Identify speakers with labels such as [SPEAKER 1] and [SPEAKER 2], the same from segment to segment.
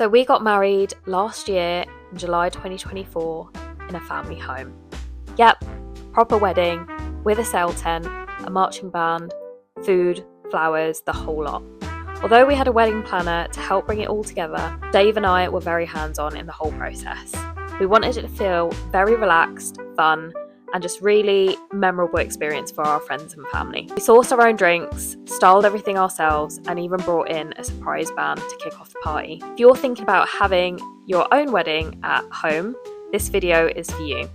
[SPEAKER 1] So we got married last year in July 2024 in a family home. Yep, proper wedding with a sail tent, a marching band, food, flowers, the whole lot. Although we had a wedding planner to help bring it all together, Dave and I were very hands-on in the whole process. We wanted it to feel very relaxed, fun, and just really memorable experience for our friends and family. We sourced our own drinks, styled everything ourselves, and even brought in a surprise band to kick off the party. If you're thinking about having your own wedding at home, this video is for you.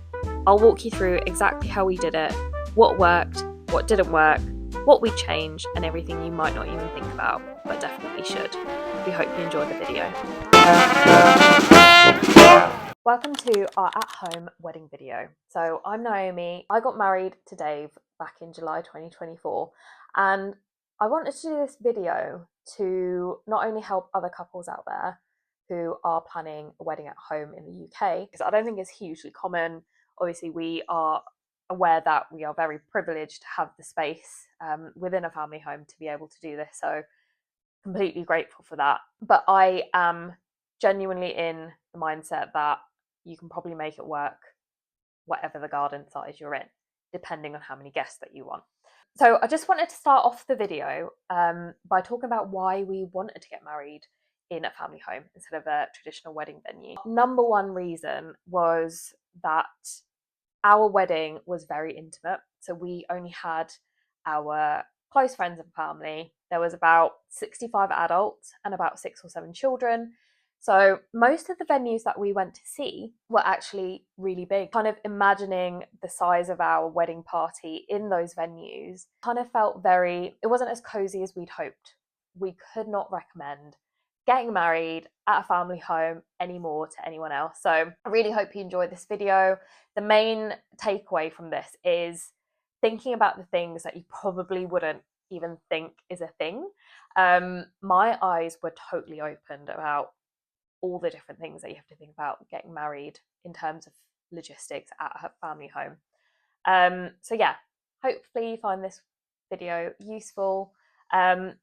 [SPEAKER 1] I'll walk you through exactly how we did it, what worked, what didn't work, what we changed, and everything you might not even think about, but definitely should. We hope you enjoy the video. Welcome to our at-home wedding video. So I'm Naomi. I got married to Dave back in July 2024, and I wanted to do this video to not only help other couples out there who are planning a wedding at home in the UK, because I don't think it's hugely common. Obviously, we are aware that we are very privileged to have the space within a family home to be able to do this, so completely grateful for that. But I am genuinely in the mindset that you can probably make it work whatever the garden size you're in, depending on how many guests that you want. So I just wanted to start off the video by talking about why we wanted to get married in a family home instead of a traditional wedding venue. Number one reason was that our wedding was very intimate. So we only had our close friends and family. There was about 65 adults and about 6 or 7 children. So most of the venues that we went to see were actually really big. Kind of imagining the size of our wedding party in those venues kind of felt it wasn't as cozy as we'd hoped. We could not recommend getting married at a family home anymore to anyone else. So I really hope you enjoyed this video. The main takeaway from this is thinking about the things that you probably wouldn't even think is a thing. My eyes were totally opened about all the different things that you have to think about getting married in terms of logistics at a family home. So yeah, hopefully you find this video useful.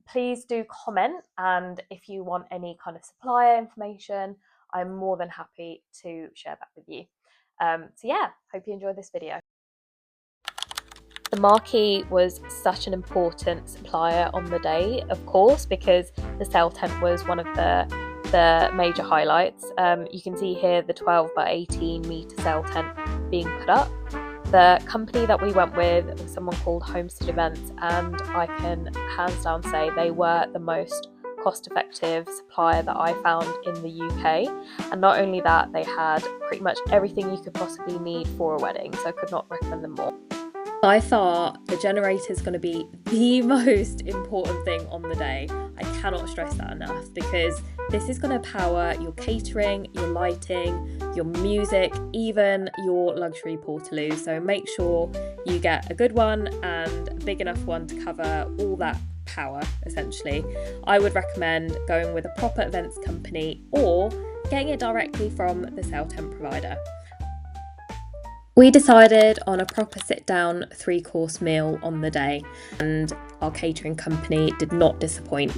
[SPEAKER 1] Please do comment, and if you want any kind of supplier information, I'm more than happy to share that with you. So yeah, hope you enjoyed this video. The marquee was such an important supplier on the day, of course, because the sail tent was one of the major highlights. You can see here the 12 by 18 metre sail tent being put up. The company that we went with was someone called Homestead Events, and I can hands down say they were the most cost-effective supplier that I found in the UK. And not only that, they had pretty much everything you could possibly need for a wedding, so I could not recommend them more. By far, the generator is going to be the most important thing on the day. I cannot stress that enough, because this is going to power your catering, your lighting, your music, even your luxury portaloo. So make sure you get a good one and a big enough one to cover all that power, essentially. I would recommend going with a proper events company or getting it directly from the sail tent provider. We decided on a proper sit-down 3-course meal on the day, and our catering company did not disappoint.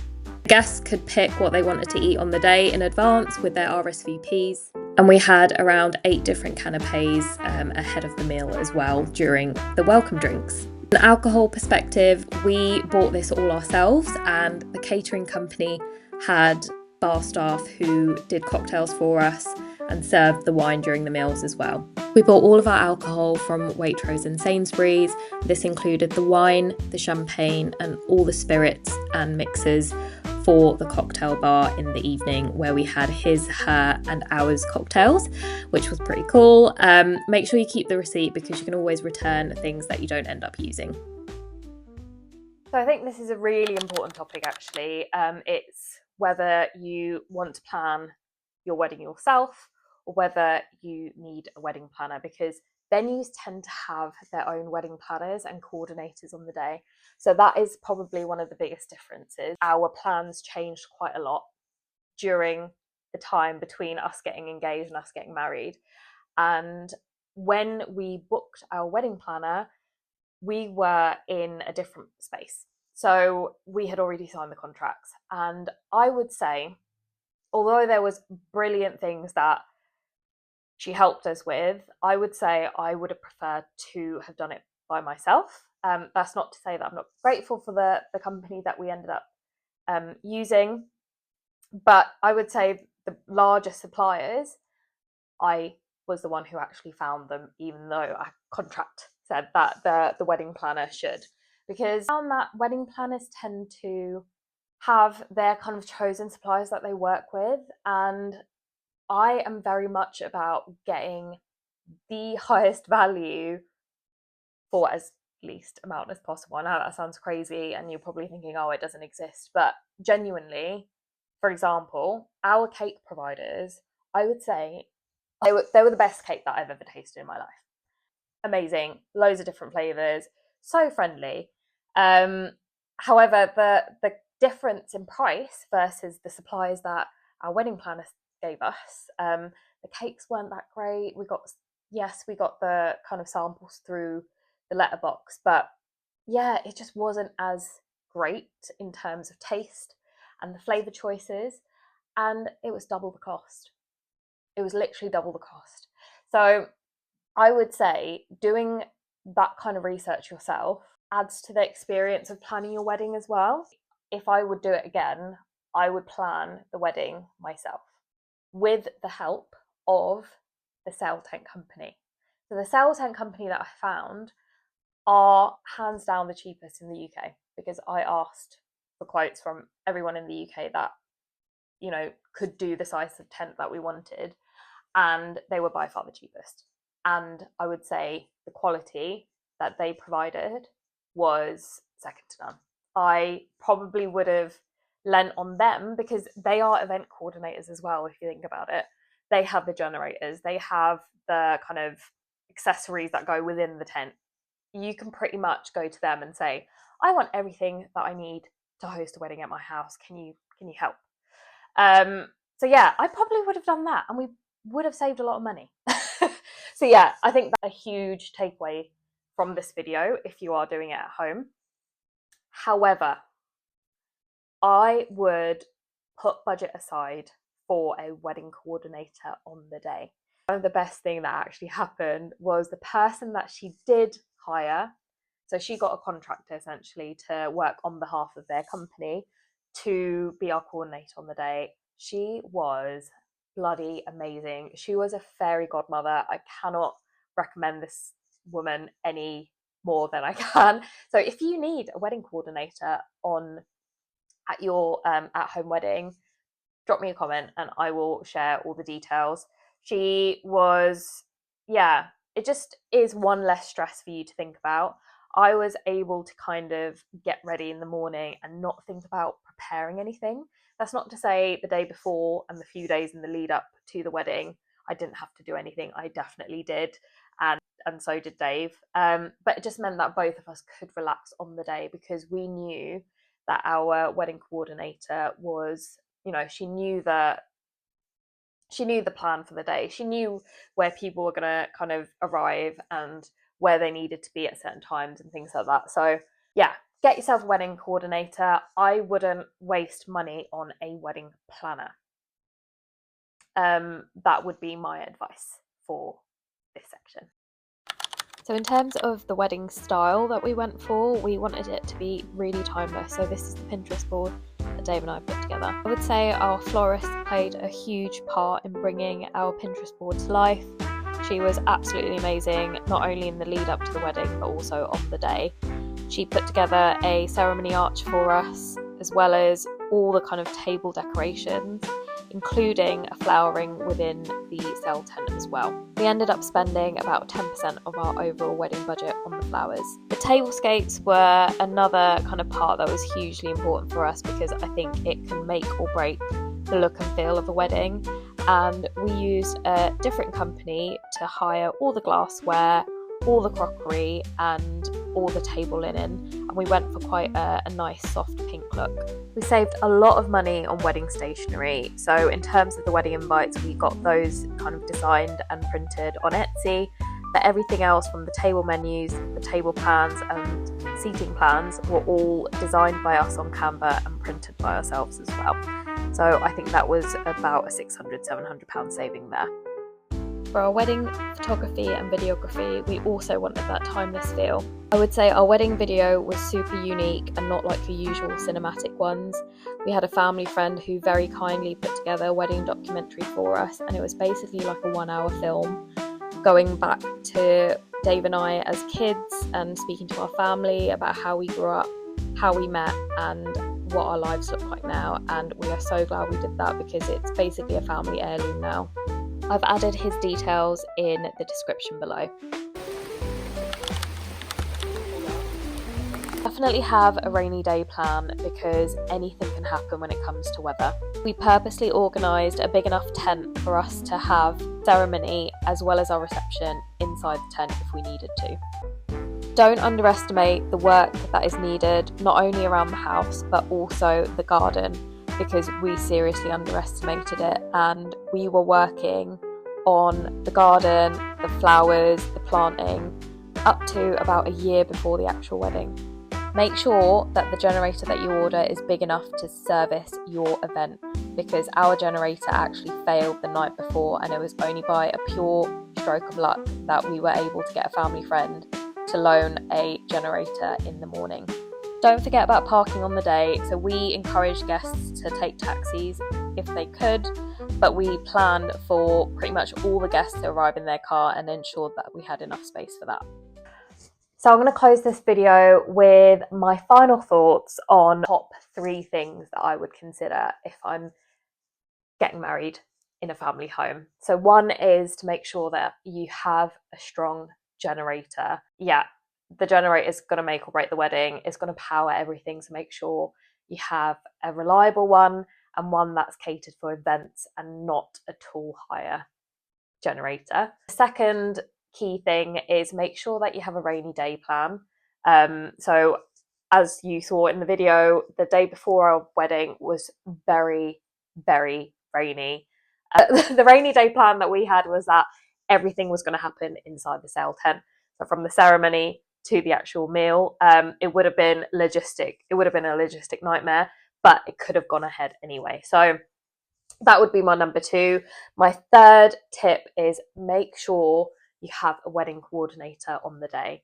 [SPEAKER 1] Guests could pick what they wanted to eat on the day in advance with their RSVPs, and we had around 8 different canapes ahead of the meal as well during the welcome drinks. From an alcohol perspective, we bought this all ourselves, and the catering company had bar staff who did cocktails for us and served the wine during the meals as well. We bought all of our alcohol from Waitrose and Sainsbury's. This included the wine, the champagne, and all the spirits and mixers for the cocktail bar in the evening, where we had his, her, and ours cocktails, which was pretty cool. Make sure you keep the receipt, because you can always return things that you don't end up using. So I think this is a really important topic, actually. It's whether you want to plan your wedding yourself or whether you need a wedding planner, because venues tend to have their own wedding planners and coordinators on the day. So that is probably one of the biggest differences. Our plans changed quite a lot during the time between us getting engaged and us getting married. And when we booked our wedding planner, we were in a different space. So we had already signed the contracts. And I would say, although there was brilliant things that she helped us with, I would say I would have preferred to have done it by myself. That's not to say that I'm not grateful for the company that we ended up using, but I would say the larger suppliers, I was the one who actually found them, even though our contract said that the wedding planner should. Because I found that wedding planners tend to have their kind of chosen suppliers that they work with, and I am very much about getting the highest value for as least amount as possible. I know that sounds crazy, and you're probably thinking, oh, it doesn't exist. But genuinely, for example, our cake providers, I would say they were the best cake that I've ever tasted in my life. Amazing, loads of different flavors, so friendly. However, the difference in price versus the supplies that our wedding planner gave us, the cakes weren't that great. We got the kind of samples through the letterbox, but yeah, it just wasn't as great in terms of taste and the flavor choices, and it was double the cost. It was literally double the cost. So I would say doing that kind of research yourself adds to the experience of planning your wedding as well. If I would do it again, I would plan the wedding myself with the help of the sale tent company. So the sale tent company that I found are hands down the cheapest in the UK, because I asked for quotes from everyone in the UK that, you know, could do the size of tent that we wanted, and they were by far the cheapest. And I would say the quality that they provided was second to none. I probably would have lent on them because they are event coordinators as well, if you think about it. They have the generators, they have the kind of accessories that go within the tent. You can pretty much go to them and say, I want everything that I need to host a wedding at my house. Can you help? So yeah, I probably would have done that, and we would have saved a lot of money. So yeah, I think that's a huge takeaway from this video if you are doing it at home. However, I would put budget aside for a wedding coordinator on the day. One of the best thing that actually happened was the person that she did hire, so she got a contractor essentially to work on behalf of their company to be our coordinator on the day. She was bloody amazing. She was a fairy godmother. I cannot recommend this woman any more than I can. So if you need a wedding coordinator at your at-home wedding, drop me a comment and I will share all the details. She was, yeah, it just is one less stress for you to think about. I was able to kind of get ready in the morning and not think about preparing anything. That's not to say the day before and the few days in the lead up to the wedding, I didn't have to do anything. I definitely did. And so did Dave. But it just meant that both of us could relax on the day because we knew that our wedding coordinator was, you know, she knew the plan for the day. She knew where people were going to kind of arrive and where they needed to be at certain times and things like that. So yeah, get yourself a wedding coordinator. I wouldn't waste money on a wedding planner. That would be my advice for this section. So in terms of the wedding style that we went for, we wanted it to be really timeless. So this is the Pinterest board that Dave and I put together. I would say our florist played a huge part in bringing our Pinterest board to life. She was absolutely amazing, not only in the lead up to the wedding, but also on the day. She put together a ceremony arch for us, as well as all the kind of table decorations, including a flowering within the sale tent as well. We ended up spending about 10% of our overall wedding budget on the flowers. The tablescapes were another kind of part that was hugely important for us because I think it can make or break the look and feel of a wedding. And we used a different company to hire all the glassware, all the crockery and all the table linen, and we went for quite a nice soft pink look. We saved a lot of money on wedding stationery, so in terms of the wedding invites we got those kind of designed and printed on Etsy, but everything else from the table menus, the table plans and seating plans were all designed by us on Canva and printed by ourselves as well. So I think that was about a £600–700 saving there. For our wedding photography and videography, we also wanted that timeless feel. I would say our wedding video was super unique and not like the usual cinematic ones. We had a family friend who very kindly put together a wedding documentary for us, and it was basically like a 1-hour film going back to Dave and I as kids and speaking to our family about how we grew up, how we met, and what our lives look like now. And we are so glad we did that because it's basically a family heirloom now. I've added his details in the description below. Definitely have a rainy day plan because anything can happen when it comes to weather. We purposely organised a big enough tent for us to have ceremony as well as our reception inside the tent if we needed to. Don't underestimate the work that is needed, not only around the house but also the garden, because we seriously underestimated it, and we were working on the garden, the flowers, the planting up to about a year before the actual wedding. Make sure that the generator that you order is big enough to service your event, because our generator actually failed the night before, and it was only by a pure stroke of luck that we were able to get a family friend to loan a generator in the morning. Don't forget about parking on the day, so we encouraged guests to take taxis if they could, but we planned for pretty much all the guests to arrive in their car and ensured that we had enough space for that. So I'm going to close this video with my final thoughts on top 3 things that I would consider if I'm getting married in a family home. So one is to make sure that you have a strong generator. Yeah, the generator is going to make or break the wedding. It's going to power everything, so make sure you have a reliable one and one that's catered for events and not a tool hire generator. The second key thing is make sure that you have a rainy day plan. So as you saw in the video, the day before our wedding was very, very rainy. The rainy day plan that we had was that everything was going to happen inside the sale tent. So from the ceremony to the actual meal, it would have been a logistic nightmare, but it could have gone ahead anyway. So that would be my number 2. My third tip is make sure you have a wedding coordinator on the day.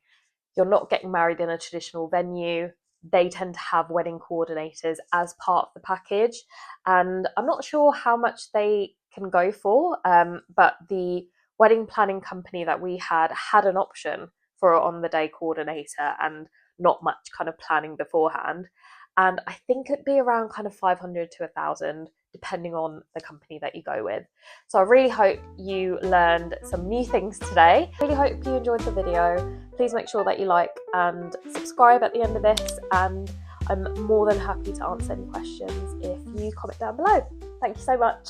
[SPEAKER 1] You're not getting married in a traditional venue. They tend to have wedding coordinators as part of the package, and I'm not sure how much they can go for, but the wedding planning company that we had an option for an on-the-day coordinator and not much kind of planning beforehand. And I think it'd be around kind of 500 to 1,000 depending on the company that you go with. So I really hope you learned some new things today. I really hope you enjoyed the video. Please make sure that you like and subscribe at the end of this, and I'm more than happy to answer any questions if you comment down below. Thank you so much.